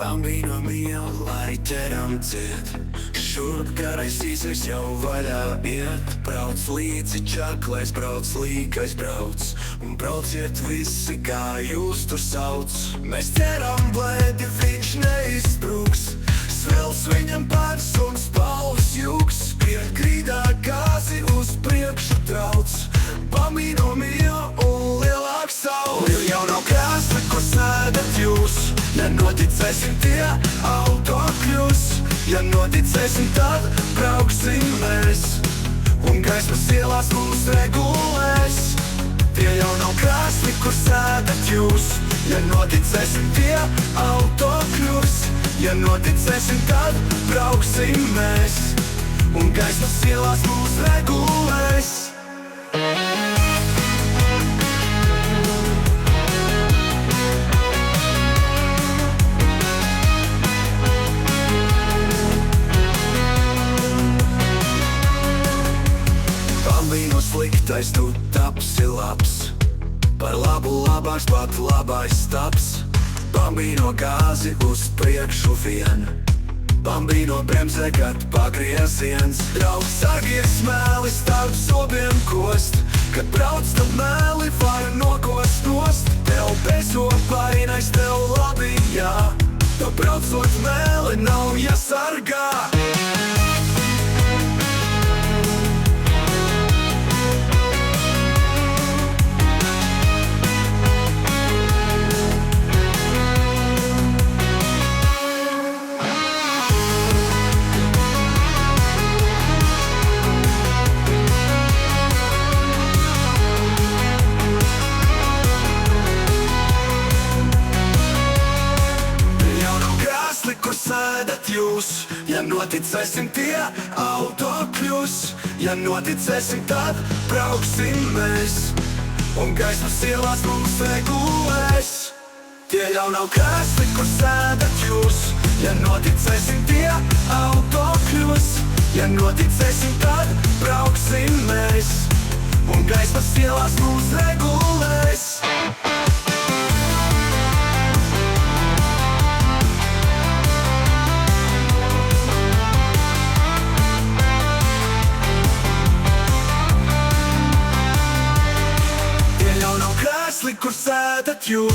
Pamīnam jau, lai ķeram ciet. Šurp garais īsais jau vaļā iet. Brauc līdzi čaklais, brauc līkais brauc. Un brauciet visi, kā jūs tur sauc. Mēs ķeram blēdi, viņš neizbruks. Svils viņam pārs un spalvas jūks. Skriet grīdā gāzi uz priekšu trauc. Pamīnam jau un lielāk saule. Ir jau nav krāsli, kur sēdat jūs. Nenoticēsim, tie auto kļūs. Ja noticēsim, tad brauksim mēs. Un gaismas ielās mūs regulēs. Tie jau nav krāsli, kur sēdat jūs. Ja noticēsim, tie auto kļūs. Ja noticēsim, tad brauksim mēs. Un gaismas ielās mūs regulēs. Sliktais tu tapsi labs. Par labu labāks, pat labais taps. Bambino gāzi uz priekšu vien. Bambino bremzē, kad pagrieziens. Draugs sargies mēli starp zobiem kost. Kad brauc, tad mēli var nokost nost. Tev bezo vainais, tev labi, jā. Tev braucot mēli nav jāsargā. Sēdat jūs, ja noticēsim, tie auto kļūs. Ja noticēsim, tad brauksim mēs. Un gaismas ielās mums regulēs. Tie jau nav krēsli, kur sēdat jūs. Ja noticēsim, tie auto kļūs. Ja noticēsim, tad brauksim mēs. Un gaismas ielās mums regulēs. Kur sēdat jūs.